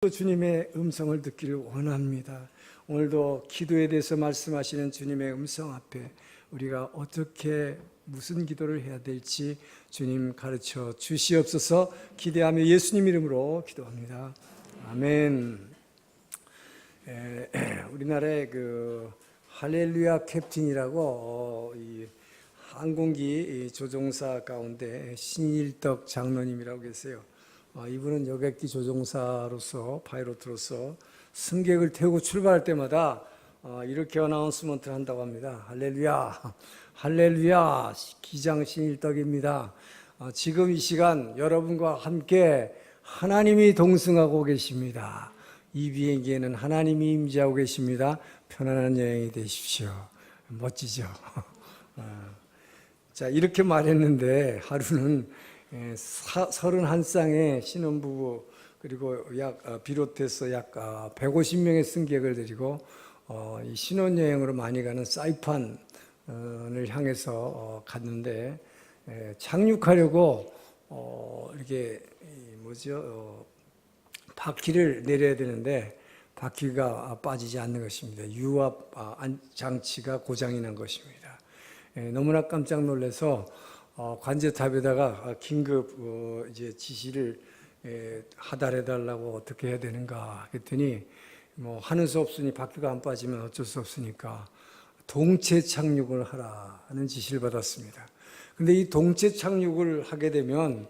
또 주님의 음성을 듣기를 원합니다. 오늘도 기도에 대해서 말씀하시는 주님의 음성 앞에 우리가 어떻게 무슨 기도를 해야 될지 주님 가르쳐 주시옵소서. 기대하며 예수님 이름으로 기도합니다. 아멘. 우리나라의 그 할렐루야 캡틴이라고 이 항공기 조종사 가운데 신일덕 장로님이라고 계세요. 이분은 여객기 조종사로서 파이로트로서 승객을 태우고 출발할 때마다 이렇게 어나운스먼트를 한다고 합니다. 할렐루야, 할렐루야, 기장 신일덕입니다. 지금 이 시간 여러분과 함께 하나님이 동승하고 계십니다. 이 비행기에는 하나님이 임재하고 계십니다. 편안한 여행이 되십시오. 멋지죠? 자, 이렇게 말했는데 하루는 31쌍의 신혼부부 그리고 비롯해서 약 150명의 승객을 데리고 이 신혼여행으로 많이 가는 사이판을 향해서 갔는데 착륙하려고 이렇게 바퀴를 내려야 되는데 바퀴가 빠지지 않는 것입니다. 유압 장치가 고장이 난 것입니다. 너무나 깜짝 놀라서 관제탑에다가 긴급 이제 지시를 하달해 달라고 어떻게 해야 되는가 했더니 하는 수 없으니 바퀴가 안 빠지면 어쩔 수 없으니까 동체 착륙을 하라는 지시를 받았습니다. 근데 이 동체 착륙을 하게 되면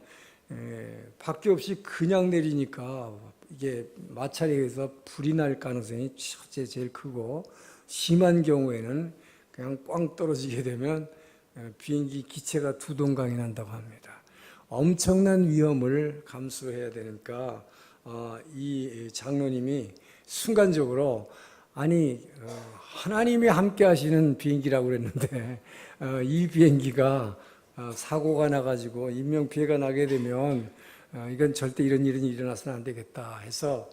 바퀴 없이 그냥 내리니까 이게 마찰에 의해서 불이 날 가능성이 첫째 제일 크고 심한 경우에는 그냥 꽝 떨어지게 되면 비행기 기체가 두 동강이 난다고 합니다. 엄청난 위험을 감수해야 되니까 이 장로님이 순간적으로 하나님이 함께 하시는 비행기라고 그랬는데 이 비행기가 사고가 나가지고 인명피해가 나게 되면 이건 절대 이런 일은 일어나서는 안 되겠다 해서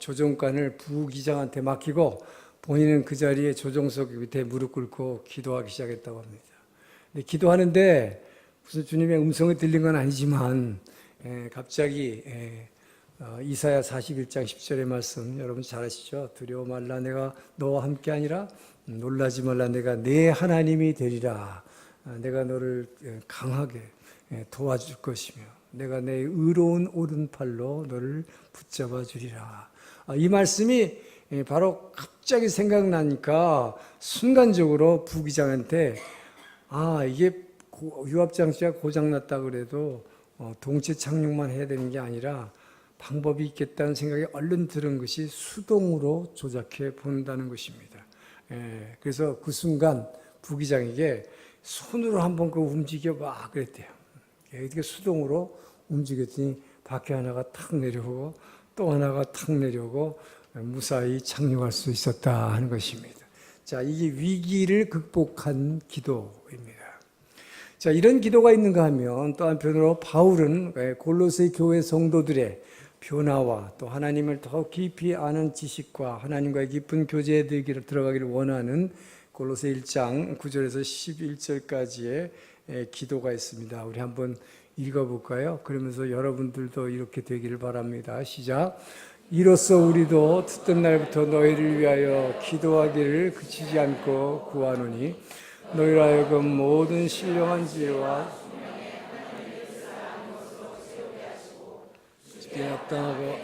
조종관을 부기장한테 맡기고 본인은 그 자리에 조종석 밑에 무릎 꿇고 기도하기 시작했다고 합니다. 근데 기도하는데 무슨 주님의 음성이 들린 건 아니지만 갑자기 이사야 41장 10절의 말씀 여러분 잘 아시죠? 두려워 말라 내가 너와 함께 하니라 놀라지 말라 내가 내 하나님이 되리라 내가 너를 강하게 도와줄 것이며 내가 내 의로운 오른팔로 너를 붙잡아 주리라. 이 말씀이 바로 갑자기 생각나니까 순간적으로 부기장한테 이게 유압장치가 고장났다 그래도 동체 착륙만 해야 되는 게 아니라 방법이 있겠다는 생각이 얼른 들은 것이 수동으로 조작해 본다는 것입니다. 그래서 그 순간 부기장에게 손으로 한번 움직여봐 그랬대요. 이렇게 수동으로 움직였더니 바퀴 하나가 탁 내려오고 또 하나가 탁 내려오고 무사히 착륙할 수 있었다 하는 것입니다. 자, 이게 위기를 극복한 기도입니다. 자, 이런 기도가 있는가 하면 또 한편으로 바울은 골로새 교회 성도들의 변화와 또 하나님을 더 깊이 아는 지식과 하나님과의 깊은 교제에 들어가기를 원하는 골로새 1장 9절에서 11절까지의 기도가 있습니다. 우리 한번 읽어볼까요? 그러면서 여러분들도 이렇게 되기를 바랍니다. 시작. 이로써 우리도 듣던 날부터 너희를 위하여 기도하기를 그치지 않고 구하노니 너희로 하여금 모든 신령한 지혜와 주께 합당하고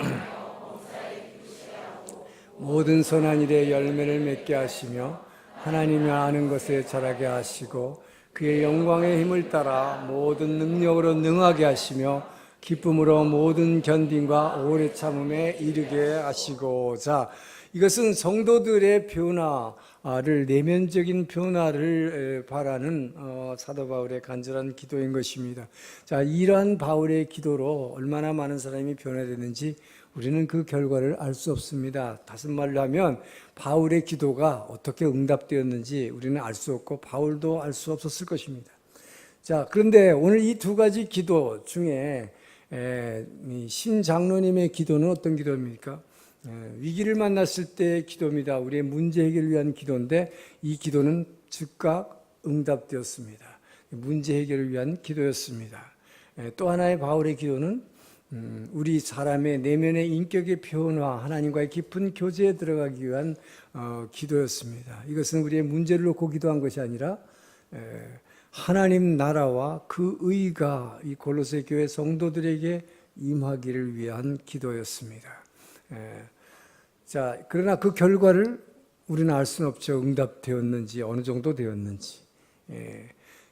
모든 선한 일에 열매를 맺게 하시며 하나님이 아는 것에 자라게 하시고 그의 영광의 힘을 따라 모든 능력으로 능하게 하시며 기쁨으로 모든 견딤과 오래 참음에 이르게 하시고자. 이것은 성도들의 변화를 내면적인 변화를 바라는 사도 바울의 간절한 기도인 것입니다. 자, 이러한 바울의 기도로 얼마나 많은 사람이 변화되는지 우리는 그 결과를 알 수 없습니다. 다른 말로 하면 바울의 기도가 어떻게 응답되었는지 우리는 알 수 없고 바울도 알 수 없었을 것입니다. 자, 그런데 오늘 이 두 가지 기도 중에 신 장로님의 기도는 어떤 기도입니까? 위기를 만났을 때의 기도입니다. 우리의 문제 해결을 위한 기도인데 이 기도는 즉각 응답되었습니다. 문제 해결을 위한 기도였습니다. 또 하나의 바울의 기도는 우리 사람의 내면의 인격의 변화, 하나님과의 깊은 교제에 들어가기 위한 기도였습니다. 이것은 우리의 문제를 놓고 기도한 것이 아니라 하나님 나라와 그 의가 이 골로새 교회 성도들에게 임하기를 위한 기도였습니다. 자, 그러나 그 결과를 우리는 알 수는 없죠. 응답되었는지, 어느 정도 되었는지.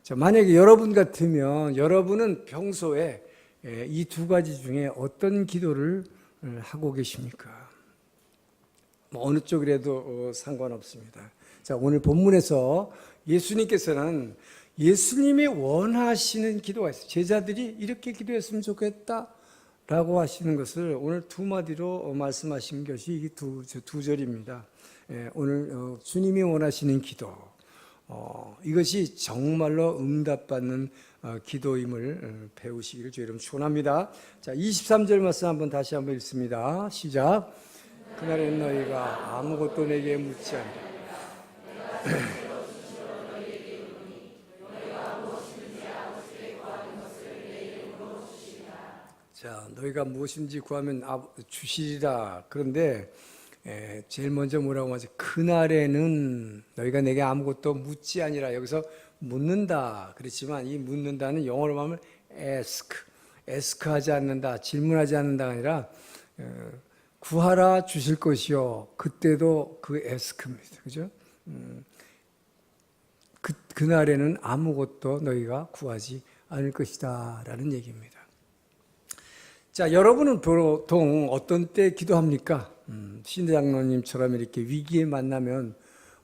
자, 만약에 여러분 같으면 여러분은 평소에 이 두 가지 중에 어떤 기도를 하고 계십니까? 어느 쪽이라도 상관없습니다. 자, 오늘 본문에서 예수님께서는 예수님이 원하시는 기도가 있어요. 제자들이 이렇게 기도했으면 좋겠다라고 하시는 것을 오늘 두 마디로 말씀하신 것이 이 두 절입니다. 오늘 주님이 원하시는 기도, 이것이 정말로 응답받는 기도임을 배우시기를 주의 이름 축원합니다. 자, 23절 말씀 한번 다시 한번 읽습니다. 시작. 그날엔 너희가 아무것도 내게 묻지 않으라. 자, 너희가 무엇인지 구하면 주시리라. 그런데 제일 먼저 뭐라고 하지? 그날에는 너희가 내게 아무것도 묻지 아니라. 여기서 묻는다 그랬지만 이 묻는다는 영어로 하면 ask 하지 않는다, 질문하지 않는다가 아니라 구하라 주실 것이요. 그때도 그 ask입니다. 그죠? 그날에는 아무것도 너희가 구하지 않을 것이다 라는 얘기입니다. 자, 여러분은 보통 어떤 때 기도합니까? 신장로님처럼 이렇게 위기에 만나면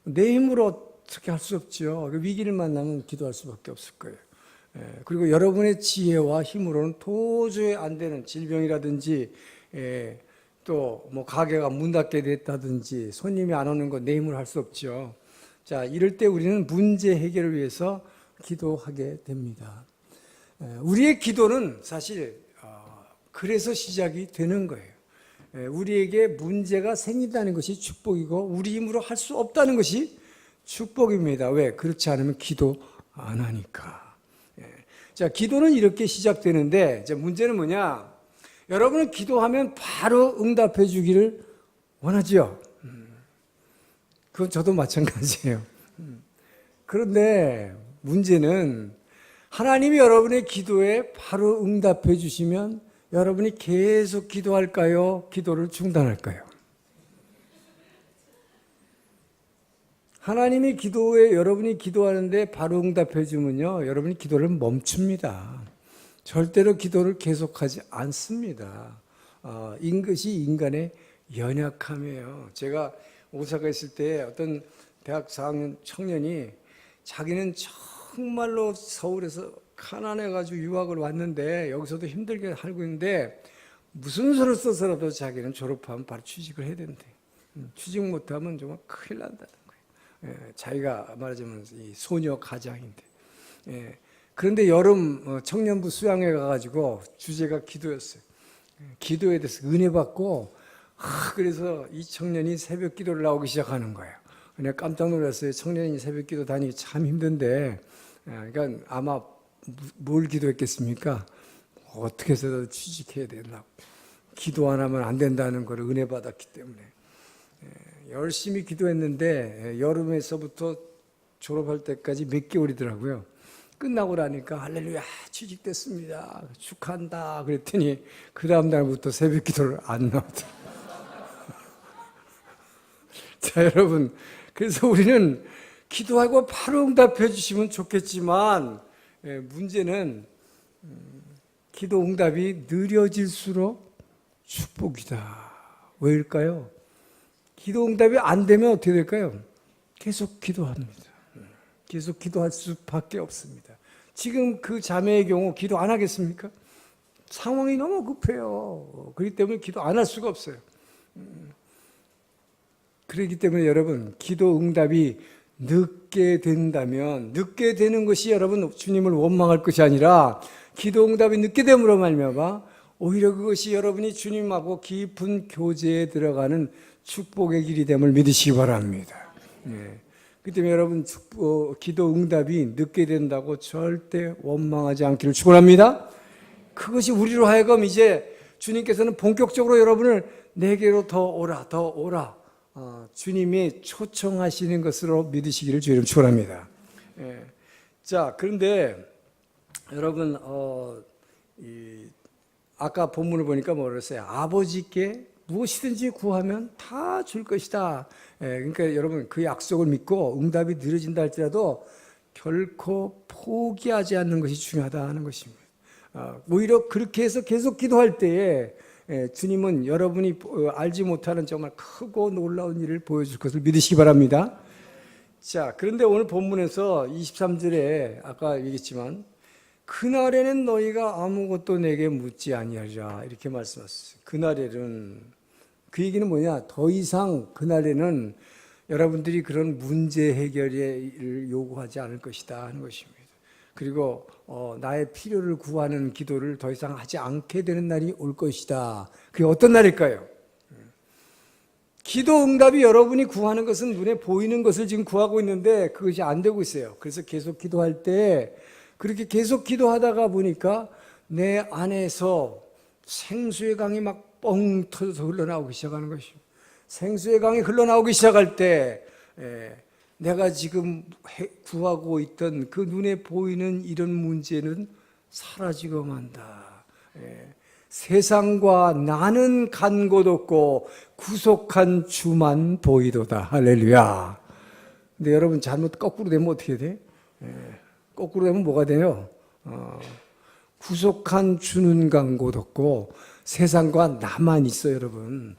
내 힘으로 어떻게 할 수 없죠. 위기를 만나면 기도할 수밖에 없을 거예요. 그리고 여러분의 지혜와 힘으로는 도저히 안 되는 질병이라든지 또 뭐 가게가 문 닫게 됐다든지 손님이 안 오는 거 내 힘으로 할 수 없죠. 자, 이럴 때 우리는 문제 해결을 위해서 기도하게 됩니다. 우리의 기도는 사실 그래서 시작이 되는 거예요. 우리에게 문제가 생긴다는 것이 축복이고 우리 힘으로 할 수 없다는 것이 축복입니다. 왜? 그렇지 않으면 기도 안 하니까. 자, 기도는 이렇게 시작되는데 이제 문제는 뭐냐? 여러분은 기도하면 바로 응답해 주기를 원하죠. 그건 저도 마찬가지예요. 그런데 문제는 하나님이 여러분의 기도에 바로 응답해 주시면 여러분이 계속 기도할까요? 기도를 중단할까요? 하나님이 기도에 여러분이 기도하는데 바로 응답해 주면요, 여러분이 기도를 멈춥니다. 절대로 기도를 계속하지 않습니다. 이것이 인간의 연약함이에요. 제가 오사카에 있을 때 어떤 대학 4학년 청년이 자기는 정말로 서울에서 가난해가지고 유학을 왔는데 여기서도 힘들게 살고 있는데 무슨 수를 써서라도 자기는 졸업하면 바로 취직을 해야 된대. 취직 못하면 정말 큰일 난다는 거예요. 자기가 말하자면 이 소녀 가장인데. 그런데 여름 청년부 수양회 가가지고 주제가 기도였어요. 기도에 대해서 은혜 받고 그래서 이 청년이 새벽 기도를 나오기 시작하는 거예요. 그냥 깜짝 놀랐어요. 청년이 새벽 기도 다니기 참 힘든데, 그러니까 아마 뭘 기도했겠습니까? 어떻게 해서 취직해야 되나? 기도 안 하면 안 된다는 걸 은혜 받았기 때문에 열심히 기도했는데 여름에서부터 졸업할 때까지 몇 개월이더라고요. 끝나고 나니까 할렐루야 취직됐습니다. 축하한다. 그랬더니 그 다음 날부터 새벽 기도를 안 나오더라고요. 자, 여러분, 그래서 우리는 기도하고 바로 응답해 주시면 좋겠지만 문제는 기도 응답이 느려질수록 축복이다. 왜일까요? 기도 응답이 안 되면 어떻게 될까요? 계속 기도합니다. 계속 기도할 수밖에 없습니다. 지금 그 자매의 경우 기도 안 하겠습니까? 상황이 너무 급해요. 그렇기 때문에 기도 안 할 수가 없어요. 그렇기 때문에 여러분, 기도 응답이 늦게 된다면 늦게 되는 것이 여러분 주님을 원망할 것이 아니라 기도 응답이 늦게 됨으로 말미암아 오히려 그것이 여러분이 주님하고 깊은 교제에 들어가는 축복의 길이 됨을 믿으시기 바랍니다. 그렇기 때문에 여러분 기도 응답이 늦게 된다고 절대 원망하지 않기를 축원합니다. 그것이 우리로 하여금 이제 주님께서는 본격적으로 여러분을 내게로 더 오라, 더 오라. 주님이 초청하시는 것으로 믿으시기를 주님 축원합니다. 예. 자, 그런데 여러분, 아까 본문을 보니까 뭐라 그랬어요? 아버지께 무엇이든지 구하면 다 줄 것이다. 예, 그러니까 여러분 그 약속을 믿고 응답이 늦어진다 할지라도 결코 포기하지 않는 것이 중요하다 하는 것입니다. 오히려 그렇게 해서 계속 기도할 때에 주님은 여러분이 알지 못하는 정말 크고 놀라운 일을 보여줄 것을 믿으시기 바랍니다. 자, 그런데 오늘 본문에서 23절에 아까 얘기했지만 그날에는 너희가 아무것도 내게 묻지 아니하리라 이렇게 말씀하셨어요. 그날에는 그 얘기는 뭐냐? 더 이상 그날에는 여러분들이 그런 문제 해결을 요구하지 않을 것이다 하는 것입니다. 그리고 나의 필요를 구하는 기도를 더 이상 하지 않게 되는 날이 올 것이다. 그게 어떤 날일까요? 기도 응답이 여러분이 구하는 것은 눈에 보이는 것을 지금 구하고 있는데 그것이 안 되고 있어요. 그래서 계속 기도할 때 그렇게 계속 기도하다가 보니까 내 안에서 생수의 강이 막 뻥 터져서 흘러나오기 시작하는 것입니다. 생수의 강이 흘러나오기 시작할 때 내가 지금 구하고 있던 그 눈에 보이는 이런 문제는 사라지고 만다. 세상과 나는 간 곳 없고 구속한 주만 보이도다. 할렐루야. 근데 여러분 잘못 거꾸로 되면 어떻게 돼? 거꾸로 되면 뭐가 돼요? 구속한 주는 간 곳 없고 세상과 나만 있어요, 여러분.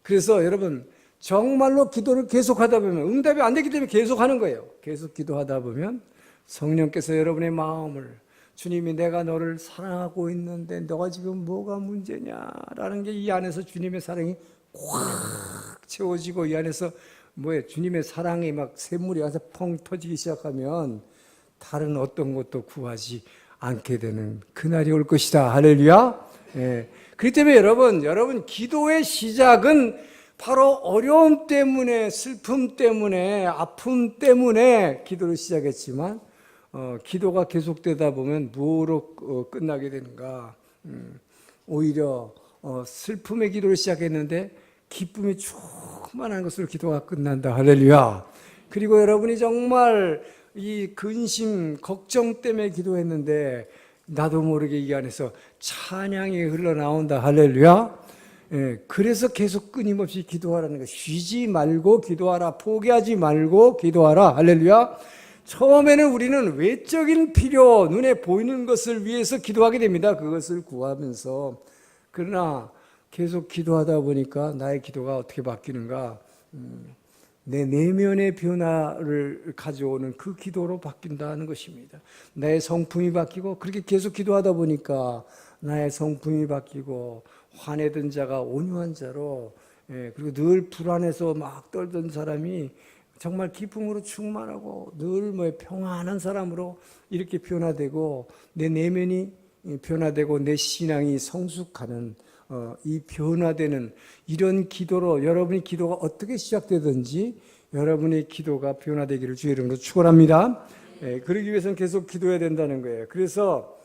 그래서 여러분 정말로 기도를 계속하다 보면 응답이 안 되기 때문에 계속하는 거예요. 계속 기도하다 보면 성령께서 여러분의 마음을 주님이 내가 너를 사랑하고 있는데 너가 지금 뭐가 문제냐라는 게 이 안에서 주님의 사랑이 꽉 채워지고 이 안에서 뭐예요? 주님의 사랑이 막 샘물이 와서 펑 터지기 시작하면 다른 어떤 것도 구하지 않게 되는 그날이 올 것이다. 할렐루야. 그렇기 때문에 여러분 기도의 시작은 바로 어려움 때문에, 슬픔 때문에, 아픔 때문에 기도를 시작했지만 기도가 계속되다 보면 무엇으로 끝나게 되는가? 오히려 슬픔의 기도를 시작했는데 기쁨이 충만한 것으로 기도가 끝난다. 할렐루야. 그리고 여러분이 정말 이 근심, 걱정 때문에 기도했는데 나도 모르게 이 안에서 찬양이 흘러나온다. 할렐루야. 그래서 계속 끊임없이 기도하라는 거. 쉬지 말고 기도하라. 포기하지 말고 기도하라. 할렐루야. 처음에는 우리는 외적인 필요, 눈에 보이는 것을 위해서 기도하게 됩니다. 그것을 구하면서. 그러나 계속 기도하다 보니까 나의 기도가 어떻게 바뀌는가? 내 내면의 변화를 가져오는 그 기도로 바뀐다는 것입니다. 나의 성품이 바뀌고 그렇게 계속 기도하다 보니까 나의 성품이 바뀌고 화내던 자가 온유한 자로 그리고 늘 불안해서 막 떨던 사람이 정말 기쁨으로 충만하고 늘 평안한 사람으로 이렇게 변화되고 내 내면이 변화되고 내 신앙이 성숙하는 이 변화되는 이런 기도로 여러분의 기도가 어떻게 시작되든지 여러분의 기도가 변화되기를 주의 이름으로 축원합니다. 그러기 위해서는 계속 기도해야 된다는 거예요. 그래서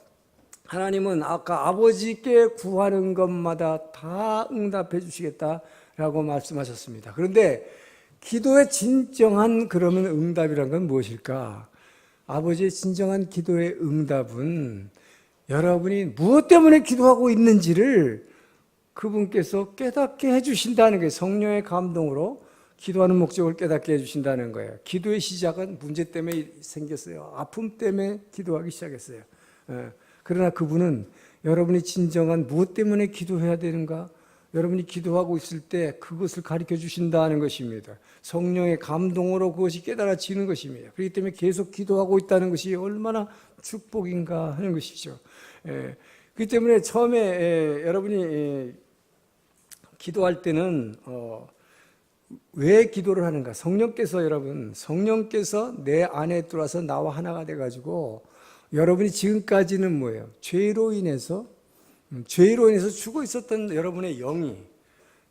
하나님은 아까 아버지께 구하는 것마다 다 응답해 주시겠다라고 말씀하셨습니다. 그런데 기도의 진정한 그러면 응답이란 건 무엇일까? 아버지의 진정한 기도의 응답은 여러분이 무엇 때문에 기도하고 있는지를 그분께서 깨닫게 해주신다는 거예요. 성령의 감동으로 기도하는 목적을 깨닫게 해주신다는 거예요. 기도의 시작은 문제 때문에 생겼어요. 아픔 때문에 기도하기 시작했어요. 그러나 그분은 여러분이 진정한 무엇 때문에 기도해야 되는가? 여러분이 기도하고 있을 때 그것을 가르쳐 주신다는 것입니다. 성령의 감동으로 그것이 깨달아지는 것입니다. 그렇기 때문에 계속 기도하고 있다는 것이 얼마나 축복인가 하는 것이죠. 그렇기 때문에 처음에 여러분이 기도할 때는 왜 기도를 하는가? 성령께서 내 안에 들어와서 나와 하나가 돼가지고 여러분이 지금까지는 뭐예요? 죄로 인해서 죽어 있었던 여러분의 영이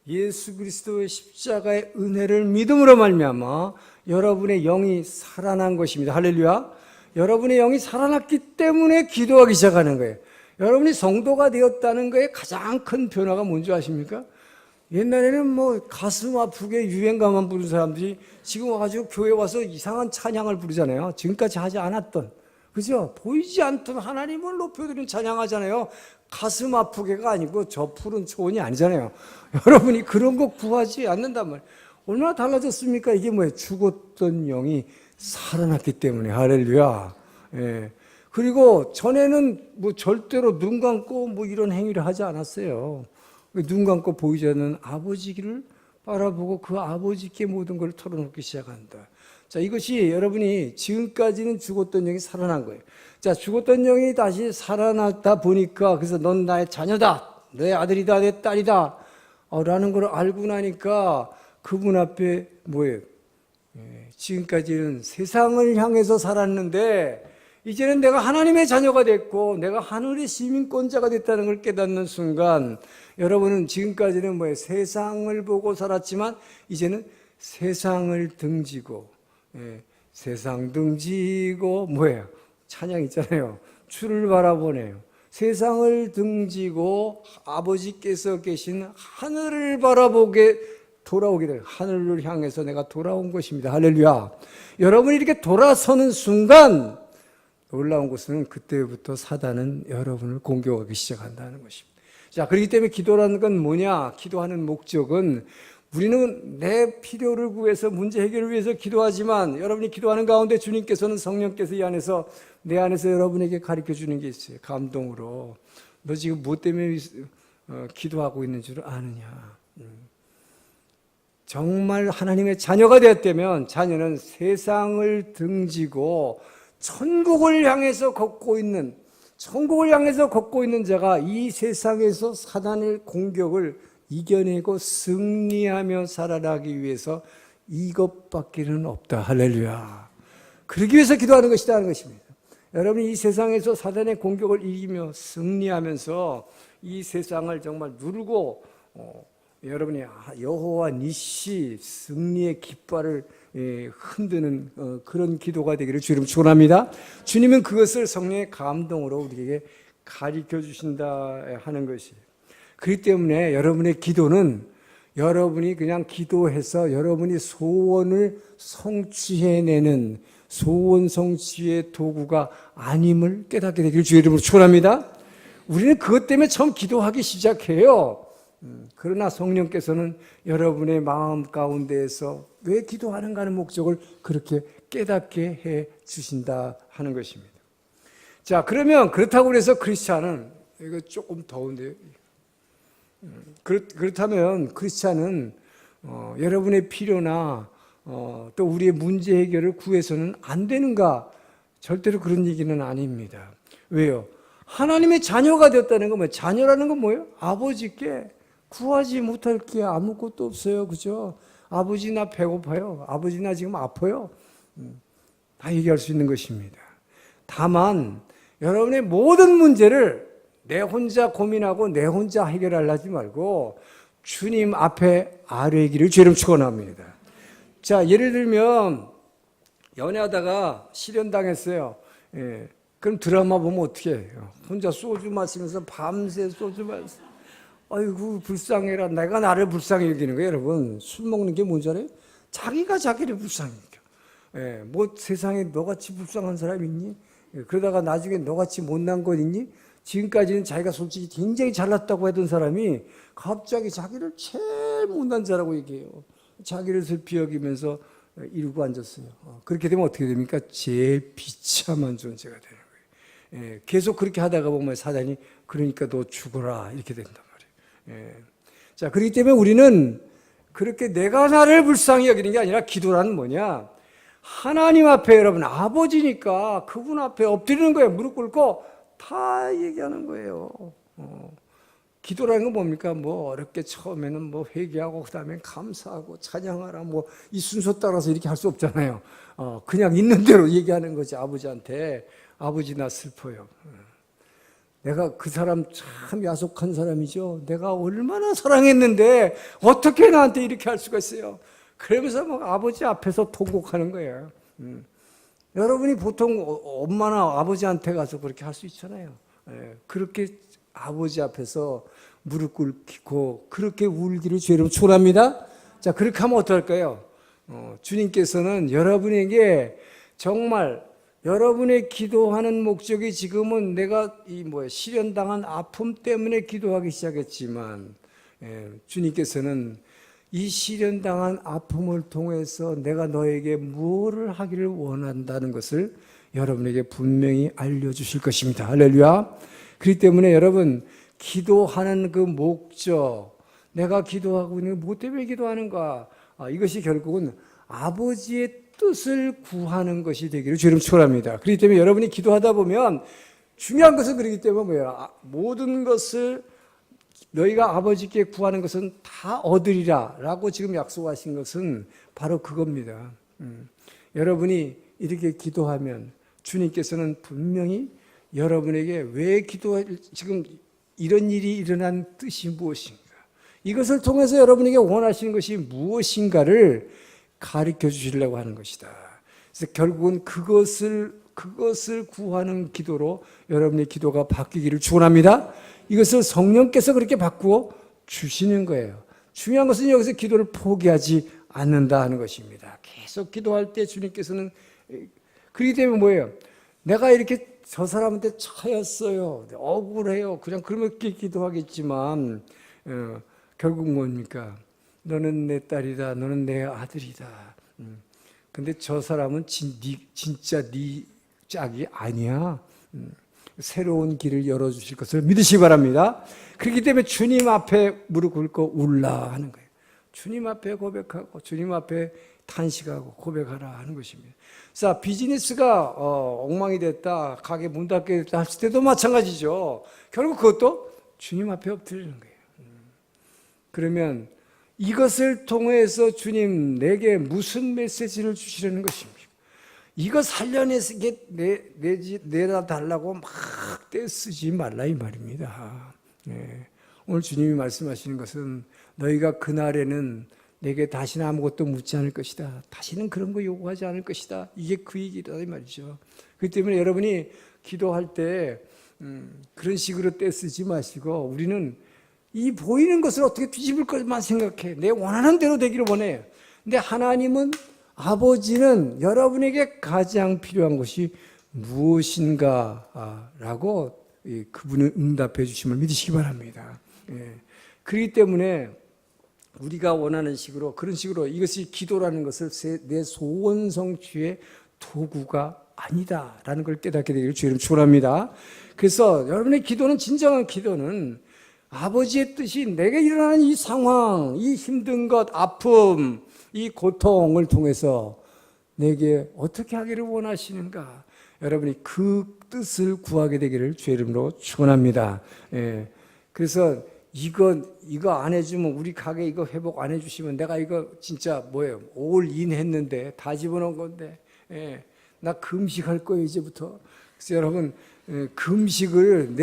예수 그리스도의 십자가의 은혜를 믿음으로 말미암아 여러분의 영이 살아난 것입니다. 할렐루야. 여러분의 영이 살아났기 때문에 기도하기 시작하는 거예요. 여러분이 성도가 되었다는 것의 가장 큰 변화가 뭔지 아십니까? 옛날에는 뭐 가슴 아프게 유행가만 부르는 사람들이 지금 와가지고 교회 와서 이상한 찬양을 부르잖아요. 지금까지 하지 않았던, 그죠? 보이지 않던 하나님을 높여드리는 찬양하잖아요. 가슴 아프게가 아니고 저 푸른 초원이 아니잖아요. 여러분이 그런 거 구하지 않는단 말이에요. 얼마나 달라졌습니까? 이게 뭐예요? 죽었던 영이 살아났기 때문에. 할렐루야. 예. 그리고 전에는 뭐 절대로 눈 감고 뭐 이런 행위를 하지 않았어요. 눈 감고 보이지 않는 아버지를 바라보고 그 아버지께 모든 걸 털어놓기 시작한다. 자, 이것이 여러분이 지금까지는 죽었던 영이 살아난 거예요. 자, 죽었던 영이 다시 살아났다 보니까 그래서 넌 나의 자녀다. 내 아들이다, 내 딸이다. 라는 걸 알고 나니까 그분 앞에 뭐예요? 지금까지는 세상을 향해서 살았는데 이제는 내가 하나님의 자녀가 됐고 내가 하늘의 시민권자가 됐다는 걸 깨닫는 순간 여러분은 지금까지는 뭐예요? 세상을 보고 살았지만 이제는 세상을 등지고 세상 등지고 뭐예요? 찬양 있잖아요. 주를 바라보네요. 세상을 등지고 아버지께서 계신 하늘을 바라보게 돌아오게 돼요. 하늘을 향해서 내가 돌아온 것입니다. 할렐루야. 여러분이 이렇게 돌아서는 순간 놀라운 것은 그때부터 사단은 여러분을 공격하기 시작한다는 것입니다. 자, 그렇기 때문에 기도라는 건 뭐냐? 기도하는 목적은 우리는 내 필요를 구해서 문제 해결을 위해서 기도하지만 여러분이 기도하는 가운데 주님께서는 성령께서 이 안에서 내 안에서 여러분에게 가르쳐 주는 게 있어요. 감동으로. 너 지금 뭐 때문에 기도하고 있는 줄 아느냐? 정말 하나님의 자녀가 되었다면 자녀는 세상을 등지고 천국을 향해서 걷고 있는 자가 이 세상에서 사단의 공격을 이겨내고 승리하며 살아나기 위해서 이것밖에는 없다. 할렐루야. 그러기 위해서 기도하는 것이다 하는 것입니다. 여러분이 이 세상에서 사단의 공격을 이기며 승리하면서 이 세상을 정말 누르고 여러분이 여호와 니시 승리의 깃발을 흔드는 그런 기도가 되기를 주님 축원합니다. 주님은 그것을 성령의 감동으로 우리에게 가르쳐 주신다 하는 것이에요. 그렇기 때문에 여러분의 기도는 여러분이 그냥 기도해서 여러분이 소원을 성취해내는 소원 성취의 도구가 아님을 깨닫게 되기를 주의 이름으로 축원합니다. 우리는 그것 때문에 처음 기도하기 시작해요. 그러나 성령께서는 여러분의 마음 가운데에서 왜 기도하는가 하는 목적을 그렇게 깨닫게 해 주신다 하는 것입니다. 자, 그러면 그렇다고 해서 크리스찬은 이거 조금 더운데요. 그렇다면 크리스찬은 여러분의 필요나 또 우리의 문제 해결을 구해서는 안 되는가? 절대로 그런 얘기는 아닙니다. 왜요? 하나님의 자녀가 되었다는 건 뭐예요? 자녀라는 건 뭐예요? 아버지께 구하지 못할 게 아무것도 없어요. 그죠? 아버지 나 배고파요. 아버지 나 지금 아파요. 다 얘기할 수 있는 것입니다. 다만 여러분의 모든 문제를 내 혼자 고민하고 내 혼자 해결하려지 말고 주님 앞에 아뢰기를 주님 축원합니다. 자, 예를 들면 연애하다가 실연당했어요. 그럼 드라마 보면 어떻게 해요? 혼자 소주 마시면서 밤새 소주 마시면서 아이고 불쌍해라. 내가 나를 불쌍히 여기는 거예요. 여러분 술 먹는 게 뭔지 알아요? 자기가 자기를 불쌍히 여겨. 뭐 세상에 너같이 불쌍한 사람 있니? 그러다가 나중에 너같이 못난 것 있니? 지금까지는 자기가 솔직히 굉장히 잘났다고 하던 사람이 갑자기 자기를 제일 못난 자라고 얘기해요. 자기를 슬피 여기면서 이러고 앉았어요. 그렇게 되면 어떻게 됩니까? 제일 비참한 존재가 되는 거예요. 계속 그렇게 하다가 보면 사단이 그러니까 너 죽어라 이렇게 된단 말이에요. 자, 그렇기 때문에 우리는 그렇게 내가 나를 불쌍히 여기는 게 아니라 기도라는 뭐냐? 하나님 앞에 여러분 아버지니까 그분 앞에 엎드리는 거예요. 무릎 꿇고 다 얘기하는 거예요. 기도라는 건 뭡니까? 뭐 어렵게 처음에는 뭐 회개하고 그다음에 감사하고 찬양하라 뭐 이 순서 따라서 이렇게 할 수 없잖아요. 그냥 있는 대로 얘기하는 거지. 아버지한테 아버지 나 슬퍼요. 내가 그 사람 참 야속한 사람이죠. 내가 얼마나 사랑했는데 어떻게 나한테 이렇게 할 수가 있어요. 그러면서 막 아버지 앞에서 통곡하는 거예요. 여러분이 보통 엄마나 아버지한테 가서 그렇게 할 수 있잖아요. 그렇게 아버지 앞에서 무릎 꿇고 그렇게 울기를 주의 이름으로 축원합니다. 자, 그렇게 하면 어떨까요? 주님께서는 여러분에게 정말 여러분의 기도하는 목적이 지금은 내가 실현당한 아픔 때문에 기도하기 시작했지만 주님께서는 이 실현당한 아픔을 통해서 내가 너에게 무엇을 하기를 원한다는 것을 여러분에게 분명히 알려주실 것입니다. 할렐루야. 그렇기 때문에 여러분 기도하는 그 목적, 내가 기도하고 있는 뭐 때문에 기도하는가, 이것이 결국은 아버지의 뜻을 구하는 것이 되기를 주님 축원합니다. 그렇기 때문에 여러분이 기도하다 보면 중요한 것은 그렇기 때문에 뭐예요? 모든 것을 너희가 아버지께 구하는 것은 다 얻으리라 라고 지금 약속하신 것은 바로 그겁니다. 여러분이 이렇게 기도하면 주님께서는 분명히 여러분에게 왜 지금 이런 일이 일어난 뜻이 무엇인가, 이것을 통해서 여러분에게 원하시는 것이 무엇인가를 가르쳐 주시려고 하는 것이다. 그래서 결국은 그것을 구하는 기도로 여러분의 기도가 바뀌기를 축원합니다. 이것을 성령께서 그렇게 바꾸어 주시는 거예요. 중요한 것은 여기서 기도를 포기하지 않는다 하는 것입니다. 계속 기도할 때 주님께서는, 그렇기 때문에 뭐예요? 내가 이렇게 저 사람한테 차였어요, 억울해요, 그냥 그렇게 기도하겠지만 결국 뭡니까? 너는 내 딸이다, 너는 내 아들이다. 근데 저 사람은 진짜 네 짝이 아니야. 새로운 길을 열어주실 것을 믿으시기 바랍니다. 그렇기 때문에 주님 앞에 무릎 꿇고 울라 하는 거예요. 주님 앞에 고백하고 주님 앞에 탄식하고 고백하라 하는 것입니다. 자, 비즈니스가 엉망이 됐다, 가게 문 닫게 됐다 할 때도 마찬가지죠. 결국 그것도 주님 앞에 엎드리는 거예요. 그러면 이것을 통해서 주님 내게 무슨 메시지를 주시려는 것입니까? 이거 살려내서 내다 달라고 막 떼쓰지 말라 이 말입니다. 오늘 주님이 말씀하시는 것은 너희가 그날에는 내게 다시는 아무것도 묻지 않을 것이다, 다시는 그런 거 요구하지 않을 것이다, 이게 그 얘기다 이 말이죠. 그렇기 때문에 여러분이 기도할 때 그런 식으로 떼쓰지 마시고, 우리는 이 보이는 것을 어떻게 뒤집을 것만 생각해. 내 원하는 대로 되기를 원해요. 근데 하나님은, 아버지는 여러분에게 가장 필요한 것이 무엇인가 라고 그분은 응답해 주심을 믿으시기 바랍니다. 그렇기 때문에 우리가 원하는 식으로, 그런 식으로, 이것이 기도라는 것을 내 소원 성취의 도구가 아니다라는 걸 깨닫게 되기를 주의 이름으로 축원합니다. 그래서 여러분의 기도는, 진정한 기도는 아버지의 뜻이 내게 일어나는 이 상황, 이 힘든 것, 아픔, 이 고통을 통해서 내게 어떻게 하기를 원하시는가, 여러분이 그 뜻을 구하게 되기를 주의 이름으로 축원합니다. 그래서 이거 안 해주면, 우리 가게 이거 회복 안 해주시면 내가 이거 진짜 뭐예요? 올인 했는데 다 집어넣은 건데, 나 금식할 거예요 이제부터. 그래서 여러분, 금식을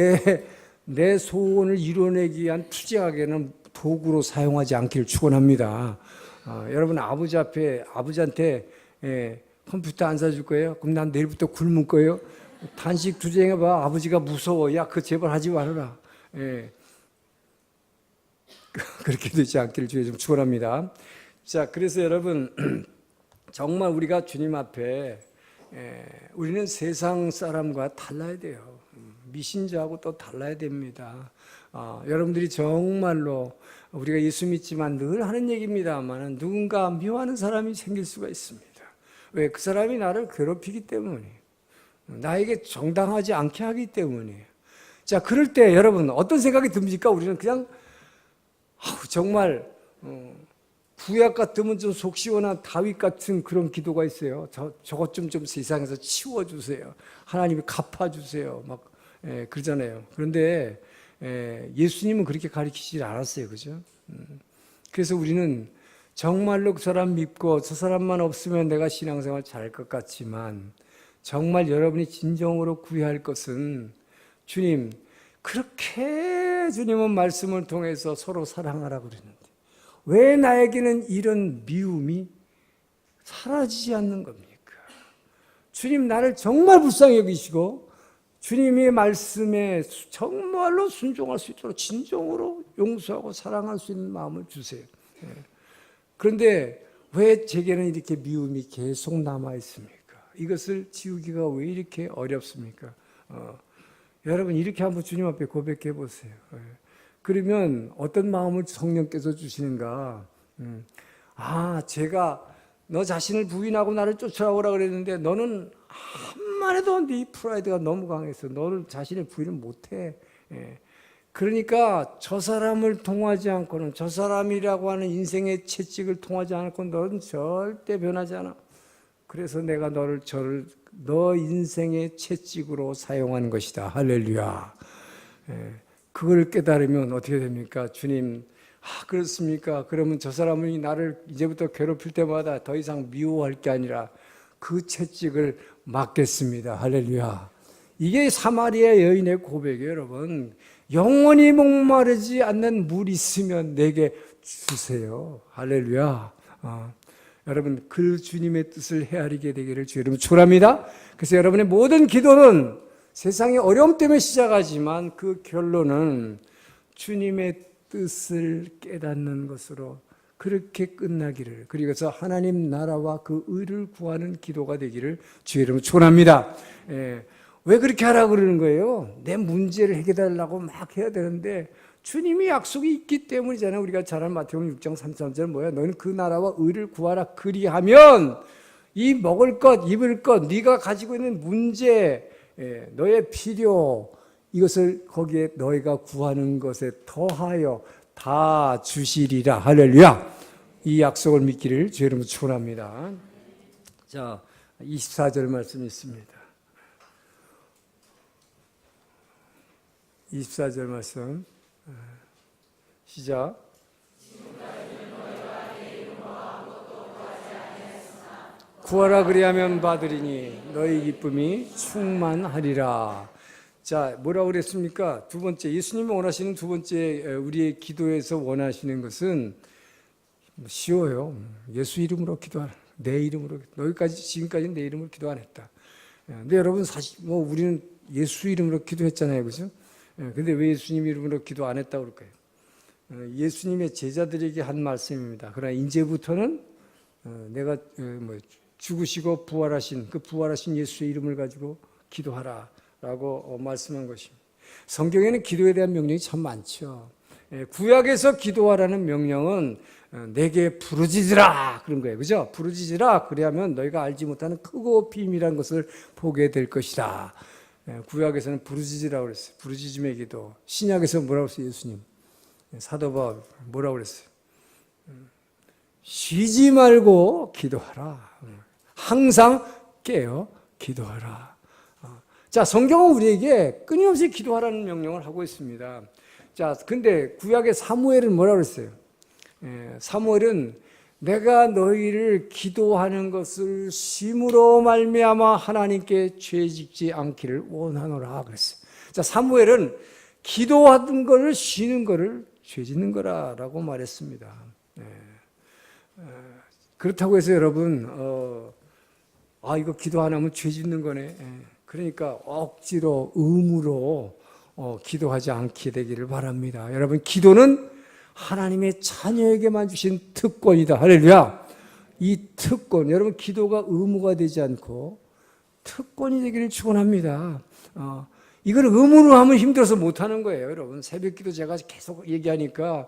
내 소원을 이뤄내기 위한 투쟁하기에는 도구로 사용하지 않기를 축원합니다. 여러분 아버지한테 컴퓨터 안 사줄 거예요? 그럼 난 내일부터 굶을 거예요? 단식 투쟁해봐. 아버지가 무서워. 야, 그거 제발 하지 말아라. 그렇게 되지 않기를 주의 좀 축원합니다. 자, 그래서 여러분 정말 우리가 주님 앞에 우리는 세상 사람과 달라야 돼요. 미신자하고 또 달라야 됩니다. 여러분들이 정말로, 우리가 예수 믿지만 늘 하는 얘기입니다만, 누군가 미워하는 사람이 생길 수가 있습니다. 왜? 그 사람이 나를 괴롭히기 때문에, 나에게 정당하지 않게 하기 때문에. 자, 그럴 때 여러분 어떤 생각이 듭니까? 우리는 그냥 정말 구약 같으면 좀 속 시원한 다윗 같은 그런 기도가 있어요. 저것 좀 세상에서 치워주세요. 하나님이 갚아주세요. 막 그러잖아요. 그런데 예수님은 그렇게 가르치지 않았어요. 그죠? 그래서 우리는 정말로 그 사람 믿고 저 사람만 없으면 내가 신앙생활 잘할 것 같지만, 정말 여러분이 진정으로 구해야 할 것은, 주님, 그렇게 주님은 말씀을 통해서 서로 사랑하라고 그랬는데 왜 나에게는 이런 미움이 사라지지 않는 겁니까? 주님, 나를 정말 불쌍히 여기시고 주님의 말씀에 정말로 순종할 수 있도록 진정으로 용서하고 사랑할 수 있는 마음을 주세요. 그런데 왜 제게는 이렇게 미움이 계속 남아 있습니까? 이것을 지우기가 왜 이렇게 어렵습니까? 여러분 이렇게 한번 주님 앞에 고백해 보세요. 그러면 어떤 마음을 성령께서 주시는가? 제가 너 자신을 부인하고 나를 쫓아오라 그랬는데 너는 한만 해도 네 프라이드가 너무 강해서 너를 자신을 부인을 못해. 그러니까 저 사람을 통하지 않고는, 저 사람이라고 하는 인생의 채찍을 통하지 않고 너는 절대 변하지 않아. 그래서 내가 너 인생의 채찍으로 사용하는 것이다. 할렐루야. 그걸 깨달으면 어떻게 됩니까? 주님, 그렇습니까? 그러면 저 사람이 나를 이제부터 괴롭힐 때마다 더 이상 미워할 게 아니라 그 채찍을 막겠습니다. 할렐루야. 이게 사마리아 여인의 고백이에요, 여러분. 영원히 목마르지 않는 물 있으면 내게 주세요. 할렐루야. 여러분, 그 주님의 뜻을 헤아리게 되기를 주 여러분 축원합니다. 그래서 여러분의 모든 기도는 세상의 어려움 때문에 시작하지만 그 결론은 주님의 뜻을 깨닫는 것으로 그렇게 끝나기를, 그리고서 하나님 나라와 그 의를 구하는 기도가 되기를 주 여러분 축원합니다. 왜 그렇게 하라고 그러는 거예요? 내 문제를 해결하려고 막 해야 되는데 주님이 약속이 있기 때문이잖아요. 우리가 잘 아는 마태복음 6장 33절 뭐야? 너는 그 나라와 의를 구하라. 그리하면 이 먹을 것, 입을 것, 네가 가지고 있는 문제, 너의 필요, 이것을 거기에 너희가 구하는 것에 더하여 다 주시리라. 할렐루야. 이 약속을 믿기를 주 여러분 축원합니다. 자, 24절 말씀이 있습니다. 24절 말씀 시작. 구하라 그리하면 받으리니 너희 기쁨이 충만하리라. 자, 뭐라고 그랬습니까? 두 번째, 예수님이 원하시는 두 번째 우리의 기도에서 원하시는 것은 쉬워요. 예수 이름으로 기도하라. 내 이름으로. 지금까지는 내 이름으로 기도 안 했다. 근데 여러분 사실 우리는 예수 이름으로 기도했잖아요, 그죠? 근데 왜 예수님 이름으로 기도 안 했다고 그럴까요? 예수님의 제자들에게 한 말씀입니다. 그러나 이제부터는 내가 죽으시고 부활하신 그 부활하신 예수의 이름을 가지고 기도하라 라고 말씀한 것입니다. 성경에는 기도에 대한 명령이 참 많죠. 구약에서 기도하라는 명령은 내게 부르짖으라 그런 거예요. 그죠? 부르짖으라. 그래야면 너희가 알지 못하는 크고 비밀한 것을 보게 될 것이다. 구약에서는 부르짖으라고 그랬어요. 부르짖음의 기도. 신약에서 뭐라고 했어요? 예수님. 사도 바울 뭐라고 그랬어요? 쉬지 말고 기도하라. 항상 깨어 기도하라. 자, 성경은 우리에게 끊임없이 기도하라는 명령을 하고 있습니다. 자, 근데 구약의 사무엘은 뭐라고 그랬어요? 사무엘은 내가 너희를 기도하는 것을 심으로 말미암아 하나님께 죄짓지 않기를 원하노라 그랬어요. 자, 사무엘은 기도하던 것을 쉬는 것을 죄짓는 거라고 말했습니다. 그렇다고 해서 여러분 이거 기도 안 하면 죄짓는 거네. 그러니까 억지로 의무로 기도하지 않게 되기를 바랍니다. 여러분, 기도는 하나님의 자녀에게만 주신 특권이다. 할렐루야. 이 특권, 여러분, 기도가 의무가 되지 않고 특권이 되기를 축원합니다. 이걸 의무로 하면 힘들어서 못하는 거예요. 여러분, 새벽기도 제가 계속 얘기하니까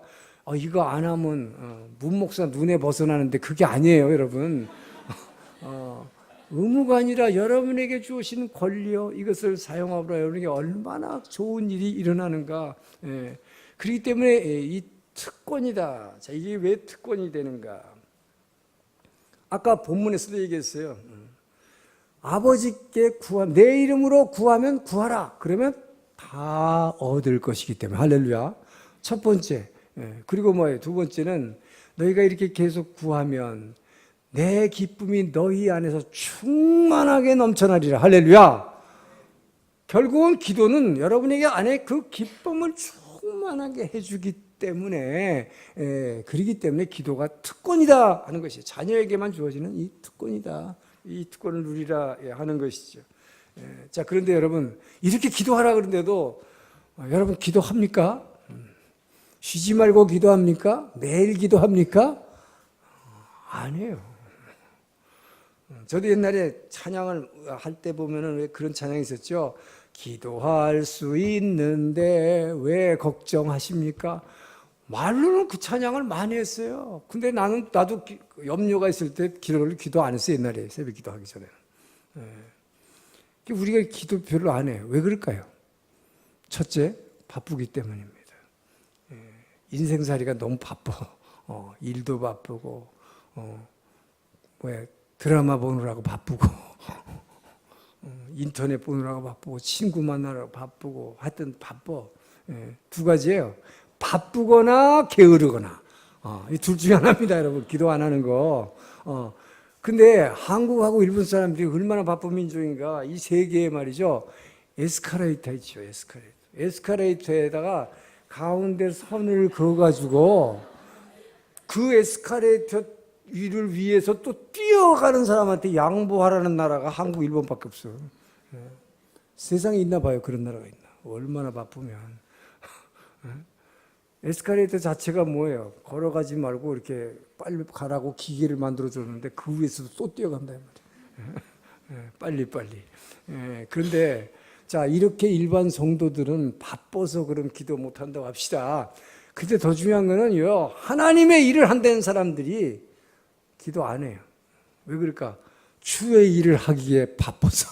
이거 안 하면 문 목사 눈에 벗어나는데 그게 아니에요, 여러분. 의무가 아니라 여러분에게 주어진 권리요, 이것을 사용하므로 여러분에게 얼마나 좋은 일이 일어나는가. 그렇기 때문에 이 특권이다. 자, 이게 왜 특권이 되는가? 아까 본문에서도 얘기했어요. 아버지께 내 이름으로 구하면 구하라. 그러면 다 얻을 것이기 때문에. 할렐루야. 첫 번째. 그리고 뭐예요? 두 번째는 너희가 이렇게 계속 구하면 내 기쁨이 너희 안에서 충만하게 넘쳐나리라. 할렐루야. 결국은 기도는 여러분에게 안에 그 기쁨을 충만하게 해주기 때문에, 그러기 때문에 기도가 특권이다 하는 것이에요. 자녀에게만 주어지는 이 특권이다. 이 특권을 누리라 하는 것이죠. 자, 그런데 여러분, 이렇게 기도하라 그러는데도 여러분 기도합니까? 쉬지 말고 기도합니까? 매일 기도합니까? 안 해요. 저도 옛날에 찬양을 할 때 보면은 왜 그런 찬양이 있었죠? 기도할 수 있는데 왜 걱정하십니까? 말로는 그 찬양을 많이 했어요. 근데 나도 염려가 있을 때 기도 안 했어요. 옛날에 새벽 기도하기 전에는. 우리가 기도 별로 안 해요. 왜 그럴까요? 첫째, 바쁘기 때문입니다. 인생살이가 너무 바빠. 일도 바쁘고, 드라마 보느라고 바쁘고, 인터넷 보느라고 바쁘고, 친구 만나느라고 바쁘고, 하여튼 바빠. 두 가지예요. 바쁘거나 게으르거나. 이 둘 중에 하나입니다, 여러분. 기도 안 하는 거. 근데 한국하고 일본 사람들이 얼마나 바쁜 민족인가. 이 세계에 말이죠. 에스카레이터 있죠, 에스카레이터. 에스카레이터에다가 가운데 선을 그어가지고 그 에스카레이터 위를 위해서 또 뛰어가는 사람한테 양보하라는 나라가 한국, 일본밖에 없어. 세상에 있나 봐요. 그런 나라가 있나. 얼마나 바쁘면. 에스카레이터 자체가 뭐예요? 걸어가지 말고 이렇게 빨리 가라고 기계를 만들어 줬는데 그 위에서도 또 뛰어간다 말이에요. 빨리. 그런데 자, 이렇게 일반 성도들은 바빠서 그런 기도 못 한다고 합시다. 근데 더 중요한 거는요, 하나님의 일을 한다는 사람들이 기도 안 해요. 왜 그럴까? 주의 일을 하기에 바빠서.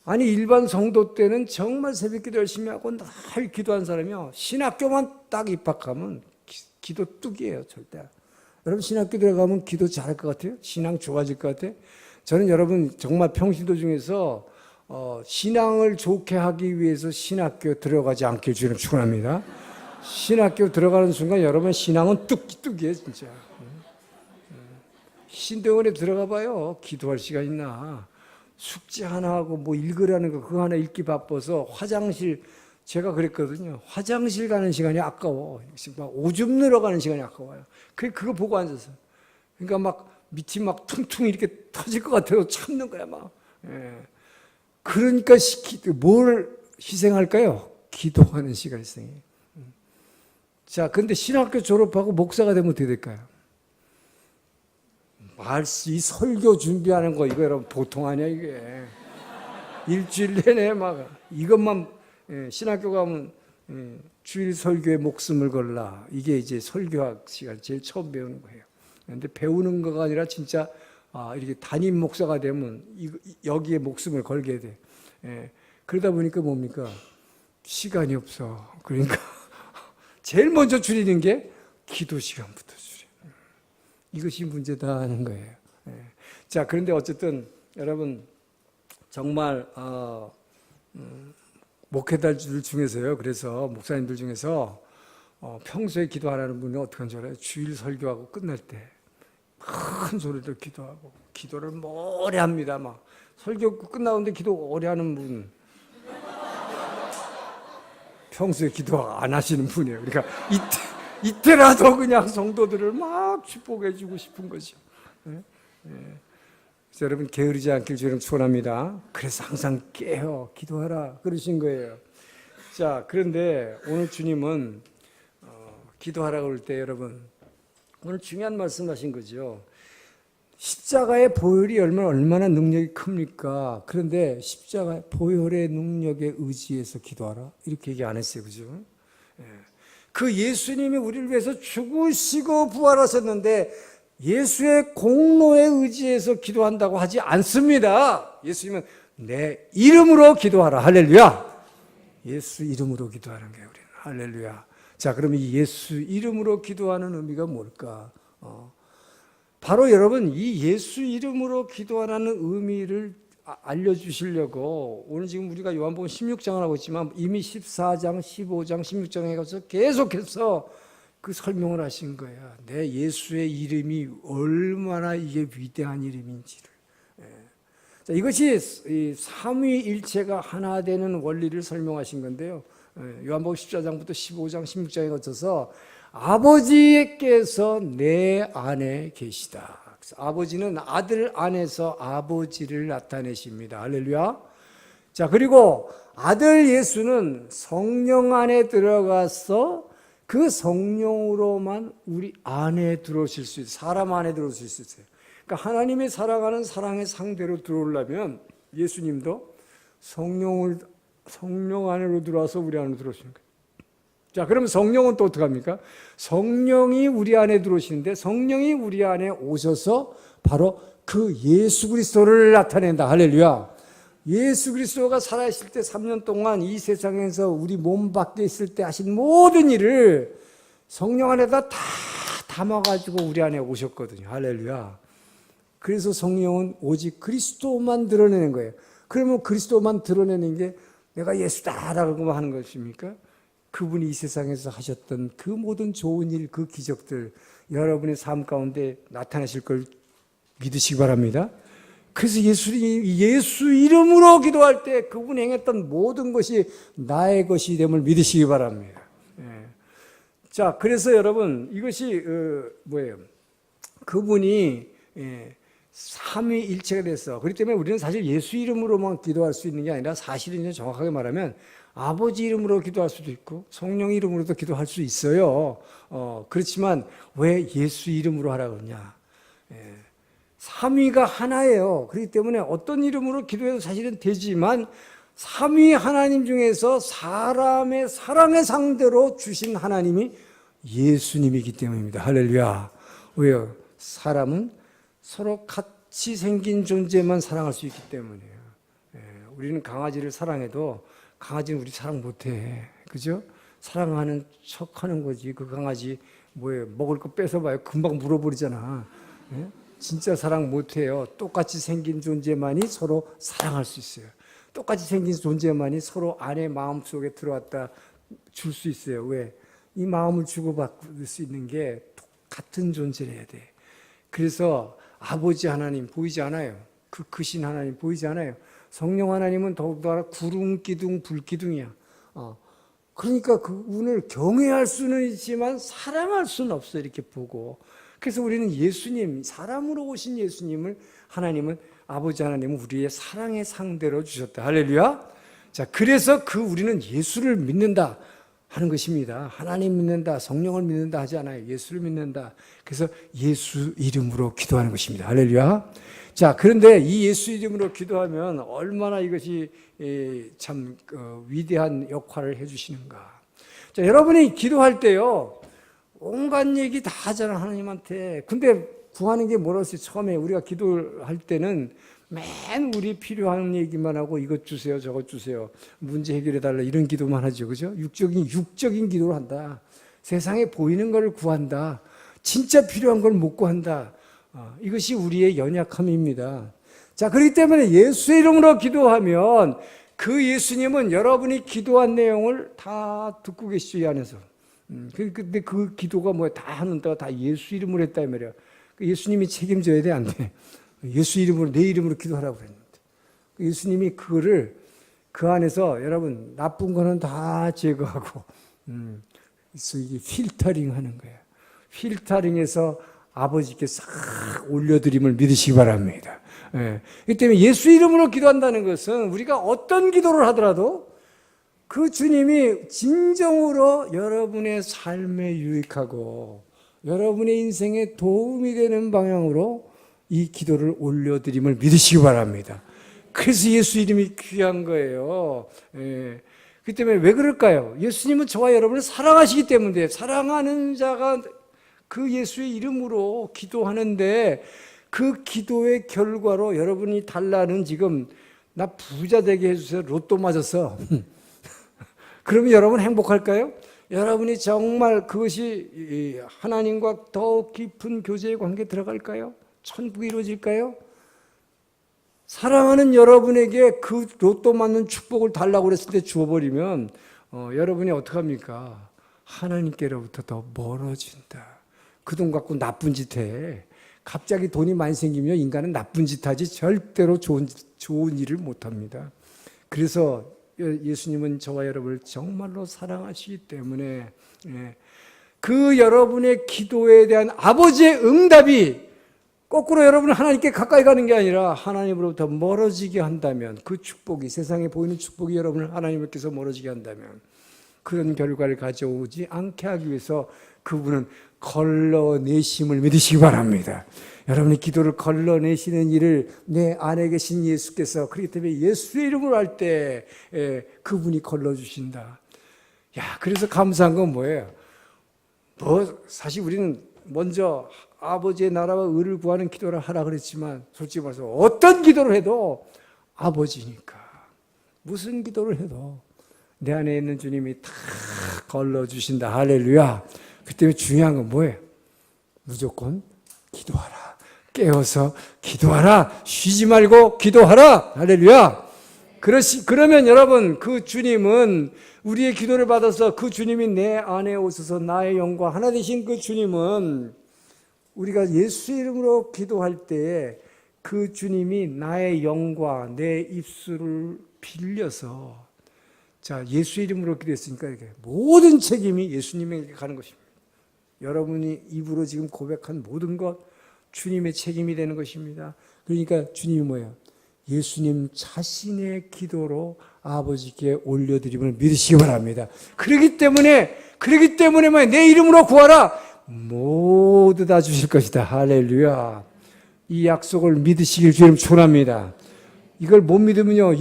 아니, 일반 성도 때는 정말 새벽기도 열심히 하고 늘 기도한 사람이요, 신학교만 딱 입학하면 기도 뚝이에요, 절대. 여러분, 신학교 들어가면 기도 잘할 것 같아요? 신앙 좋아질 것 같아요? 저는 여러분 정말 평신도 중에서 신앙을 좋게 하기 위해서 신학교 들어가지 않길 주님 축원합니다. 신학교 들어가는 순간 여러분 신앙은 뚝뚝이에요, 진짜. 신대원에 들어가 봐요. 기도할 시간 있나? 숙제 하나 하고 뭐 읽으라는 거 그거 하나 읽기 바빠서 화장실, 제가 그랬거든요. 화장실 가는 시간이 아까워. 막 오줌 늘어가는 시간이 아까워요. 그거 보고 앉아서. 그러니까 막 밑이 막 퉁퉁 이렇게 터질 것 같아서 참는 거야, 막. 그러니까 뭘 희생할까요? 기도하는 시간 희생해. 자, 근데 신학교 졸업하고 목사가 되면 어떻게 될까요? 이 설교 준비하는 거, 이거 여러분 보통 아니야, 이게. 일주일 내내 막, 이것만, 신학교 가면, 주일 설교에 목숨을 걸라. 이게 이제 설교학 시간 제일 처음 배우는 거예요. 근데 배우는 거가 아니라 진짜, 이렇게 담임 목사가 되면 여기에 목숨을 걸게 돼. 그러다 보니까 뭡니까? 시간이 없어. 그러니까 제일 먼저 줄이는 게 기도 시간부터 줄여. 이것이 문제다 하는 거예요. 자, 그런데 어쨌든 여러분 정말 목회자들 중에서요. 그래서 목사님들 중에서 평소에 기도하라는 분이 어떻게 하는 줄 알아요? 주일 설교하고 끝날 때 큰 소리로 기도하고 기도를 오래 합니다. 막 설교 끝나는데 기도 오래 하는 분, 평소에 기도 안 하시는 분이에요. 그러니까 이때라도 그냥 성도들을 막 축복해 주고 싶은 거죠. 그래서 여러분 게으르지 않길 주님 축원합니다. 그래서 항상 깨어 기도하라 그러신 거예요. 자, 그런데 오늘 주님은 기도하라고 그럴 때 여러분 오늘 중요한 말씀하신 거죠. 십자가의 보혈이 얼마나 능력이 큽니까? 그런데 십자가의 보혈의 능력에 의지해서 기도하라 이렇게 얘기 안 했어요, 그죠? 그 예수님이 우리를 위해서 죽으시고 부활하셨는데 예수의 공로에 의지해서 기도한다고 하지 않습니다. 예수님은 내 이름으로 기도하라. 할렐루야. 예수 이름으로 기도하는 게 우리는. 할렐루야. 자, 그럼 이 예수 이름으로 기도하는 의미가 뭘까? 바로 여러분 이 예수 이름으로 기도하라는 의미를 알려주시려고 오늘 지금 우리가 요한복음 16장을 하고 있지만 이미 14장, 15장, 16장에 가서 계속해서 그 설명을 하신 거예요. 내 예수의 이름이 얼마나 이게 위대한 이름인지를. 자, 이것이 이 삼위일체가 하나 되는 원리를 설명하신 건데요. 요한복음 14장부터 15장, 16장에 거쳐서 아버지께서 내 안에 계시다. 아버지는 아들 안에서 아버지를 나타내십니다. 할렐루야. 자, 그리고 아들 예수는 성령 안에 들어가서 그 성령으로만 우리 안에 들어오실 수 있어요. 사람 안에 들어오실 수 있어요. 그러니까 하나님의 사랑하는 사랑의 상대로 들어오려면 예수님도 성령 안으로 들어와서 우리 안으로 들어오시는 거예요. 자, 그럼 성령은 또 어떻게 합니까? 성령이 우리 안에 들어오시는데 성령이 우리 안에 오셔서 바로 그 예수 그리스도를 나타낸다. 할렐루야. 예수 그리스도가 살아있을 때 3년 동안 이 세상에서 우리 몸 밖에 있을 때 하신 모든 일을 성령 안에다 다 담아가지고 우리 안에 오셨거든요. 할렐루야. 그래서 성령은 오직 그리스도만 드러내는 거예요. 그러면 그리스도만 드러내는 게 내가 예수다라고 하는 것입니까? 그분이 이 세상에서 하셨던 그 모든 좋은 일, 그 기적들 여러분의 삶 가운데 나타나실 걸 믿으시기 바랍니다. 그래서 예수 이름으로 기도할 때 그분이 행했던 모든 것이 나의 것이 됨을 믿으시기 바랍니다. 예. 자, 그래서 여러분 이것이 뭐예요? 그분이 삼위일체가 됐어. 그렇기 때문에 우리는 사실 예수 이름으로만 기도할 수 있는 게 아니라 사실은 정확하게 말하면 아버지 이름으로 기도할 수도 있고 성령 이름으로도 기도할 수 있어요. 그렇지만 왜 예수 이름으로 하라고 그러냐? 삼위가 하나예요. 그렇기 때문에 어떤 이름으로 기도해도 사실은 되지만 삼위 하나님 중에서 사람의 사랑의 상대로 주신 하나님이 예수님이기 때문입니다. 할렐루야. 왜요? 사람은 서로 같이 생긴 존재만 사랑할 수 있기 때문이에요. 우리는 강아지를 사랑해도 강아지는 우리 사랑 못해. 그죠? 사랑하는 척 하는 거지. 그 강아지 뭐예요? 먹을 거 뺏어봐요. 금방 물어버리잖아. 진짜 사랑 못해요. 똑같이 생긴 존재만이 서로 사랑할 수 있어요. 똑같이 생긴 존재만이 서로 안에 마음속에 들어왔다 줄 수 있어요. 왜? 이 마음을 주고받을 수 있는 게 같은 존재를 해야 돼. 그래서 아버지 하나님 보이지 않아요. 그 크신 하나님 보이지 않아요. 성령 하나님은 더욱더 구름 기둥, 불 기둥이야. 그러니까 그분을 경외할 수는 있지만 사랑할 수는 없어. 이렇게 보고. 그래서 우리는 예수님, 사람으로 오신 예수님을 하나님은 아버지 하나님은 우리의 사랑의 상대로 주셨다. 할렐루야. 자, 그래서 우리는 예수를 믿는다 하는 것입니다. 하나님 믿는다, 성령을 믿는다 하지 않아요. 예수를 믿는다. 그래서 예수 이름으로 기도하는 것입니다. 할렐루야. 자, 그런데 이 예수 이름으로 기도하면 얼마나 이것이 참 위대한 역할을 해주시는가. 자, 여러분이 기도할 때요, 온갖 얘기 다 하잖아, 하나님한테. 근데 구하는 게 뭐라고 했어요? 처음에 우리가 기도할 때는 맨 우리 필요한 얘기만 하고 이것 주세요, 저것 주세요. 문제 해결해달라 이런 기도만 하죠. 그죠? 육적인 기도를 한다. 세상에 보이는 걸 구한다. 진짜 필요한 걸 못 구한다. 이것이 우리의 연약함입니다. 자, 그렇기 때문에 예수 이름으로 기도하면 그 예수님은 여러분이 기도한 내용을 다 듣고 계시죠, 이 안에서. 근데 그 기도가 뭐야? 다 하는 데가 다 예수 이름으로 했다 이 말이야. 예수님이 책임져야 돼, 안 돼? 예수 이름으로, 내 이름으로 기도하라고 그랬는데. 예수님이 그거를 그 안에서 여러분 나쁜 거는 다 제거하고, 그래서 이게 필터링 하는 거예요. 필터링해서 아버지께 싹 올려드림을 믿으시기 바랍니다. 이 때문에 예수 이름으로 기도한다는 것은 우리가 어떤 기도를 하더라도 그 주님이 진정으로 여러분의 삶에 유익하고 여러분의 인생에 도움이 되는 방향으로 이 기도를 올려드림을 믿으시기 바랍니다. 그래서 예수 이름이 귀한 거예요. 그 때문에 왜 그럴까요? 예수님은 저와 여러분을 사랑하시기 때문에 사랑하는 자가 그 예수의 이름으로 기도하는데 그 기도의 결과로 여러분이 달라는 지금 나 부자 되게 해주세요. 로또 맞았어. 그러면 여러분 행복할까요? 여러분이 정말 그것이 하나님과 더 깊은 교제의 관계에 들어갈까요? 천국이 이루어질까요? 사랑하는 여러분에게 그 로또 맞는 축복을 달라고 그랬을 때 주어버리면 여러분이 어떡합니까? 하나님께로부터 더 멀어진다. 그 돈 갖고 나쁜 짓 해. 갑자기 돈이 많이 생기면 인간은 나쁜 짓 하지 절대로 좋은 일을 못합니다. 그래서 예수님은 저와 여러분을 정말로 사랑하시기 때문에 그 여러분의 기도에 대한 아버지의 응답이 거꾸로 여러분은 하나님께 가까이 가는 게 아니라 하나님으로부터 멀어지게 한다면, 그 축복이, 세상에 보이는 축복이 여러분을 하나님께서 멀어지게 한다면 그런 결과를 가져오지 않게 하기 위해서 그분은 걸러내심을 믿으시기 바랍니다. 여러분이 기도를 걸러내시는 일을 내 안에 계신 예수께서, 그렇기 때문에 예수의 이름으로 할 때 그분이 걸러주신다. 야, 그래서 감사한 건 뭐예요? 사실 우리는 먼저 아버지의 나라와 의를 구하는 기도를 하라 그랬지만, 솔직히 말해서 어떤 기도를 해도 아버지니까, 무슨 기도를 해도 내 안에 있는 주님이 다 걸러주신다. 할렐루야. 그 때문에 중요한 건 뭐예요? 무조건 기도하라. 깨어서 기도하라. 쉬지 말고 기도하라. 할렐루야. 그러면 여러분, 그 주님은, 우리의 기도를 받아서 그 주님이 내 안에 오셔서 나의 영과 하나 되신 그 주님은, 우리가 예수의 이름으로 기도할 때에 그 주님이 나의 영과 내 입술을 빌려서, 자, 예수의 이름으로 기도했으니까 이렇게 모든 책임이 예수님에게 가는 것입니다. 여러분이 입으로 지금 고백한 모든 것 주님의 책임이 되는 것입니다. 그러니까 주님이 뭐예요? 예수님 자신의 기도로 아버지께 올려드림을 믿으시기 바랍니다. 그렇기 때문에 내 이름으로 구하라. 모두 다 주실 것이다. 할렐루야. 이 약속을 믿으시길 주님 축원합니다. 이걸 못 믿으면요,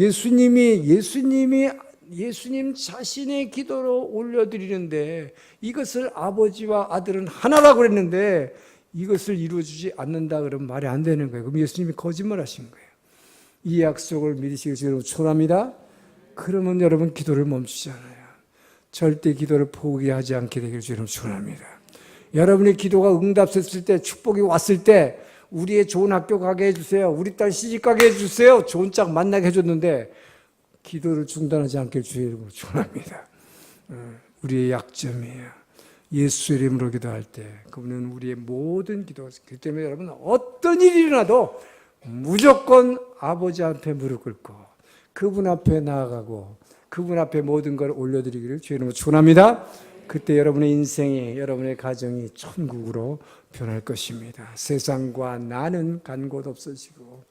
예수님 자신의 기도로 올려드리는데, 이것을 아버지와 아들은 하나라고 그랬는데 이것을 이루어주지 않는다 그러면 말이 안 되는 거예요. 그럼 예수님이 거짓말하신 거예요. 이 약속을 믿으시길 주님 축원합니다. 그러면 여러분 기도를 멈추잖아요. 절대 기도를 포기하지 않게 되길 주님 축원합니다. 여러분의 기도가 응답됐을 때, 축복이 왔을 때, 우리의 좋은 학교 가게 해주세요, 우리 딸 시집 가게 해주세요, 좋은 짝 만나게 해줬는데 기도를 중단하지 않길 주의 이름으로 축원합니다. 우리의 약점이에요. 예수 이름으로 기도할 때 그분은 우리의 모든 기도. 그렇기 때문에 여러분, 어떤 일이 일어나도 무조건 아버지 앞에 무릎 꿇고 그분 앞에 나아가고 그분 앞에 모든 걸 올려드리기를 주의 이름으로 축원합니다. 그때 여러분의 인생이, 여러분의 가정이 천국으로 변할 것입니다. 세상과 나는 간 곳 없어지고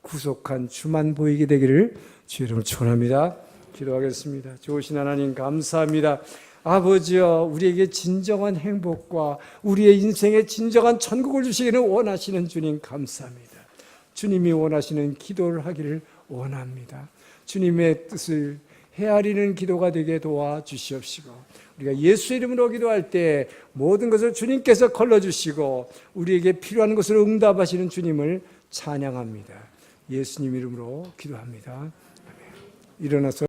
구속한 주만 보이게 되기를 주의 이름으로 축원합니다. 기도하겠습니다. 좋으신 하나님 감사합니다. 아버지여, 우리에게 진정한 행복과 우리의 인생에 진정한 천국을 주시기를 원하시는 주님 감사합니다. 주님이 원하시는 기도를 하기를 원합니다. 주님의 뜻을 헤아리는 기도가 되게 도와주시옵시고, 우리가 예수 이름으로 기도할 때 모든 것을 주님께서 걸러주시고 우리에게 필요한 것을 응답하시는 주님을 찬양합니다. 예수님 이름으로 기도합니다. 아멘. 일어나서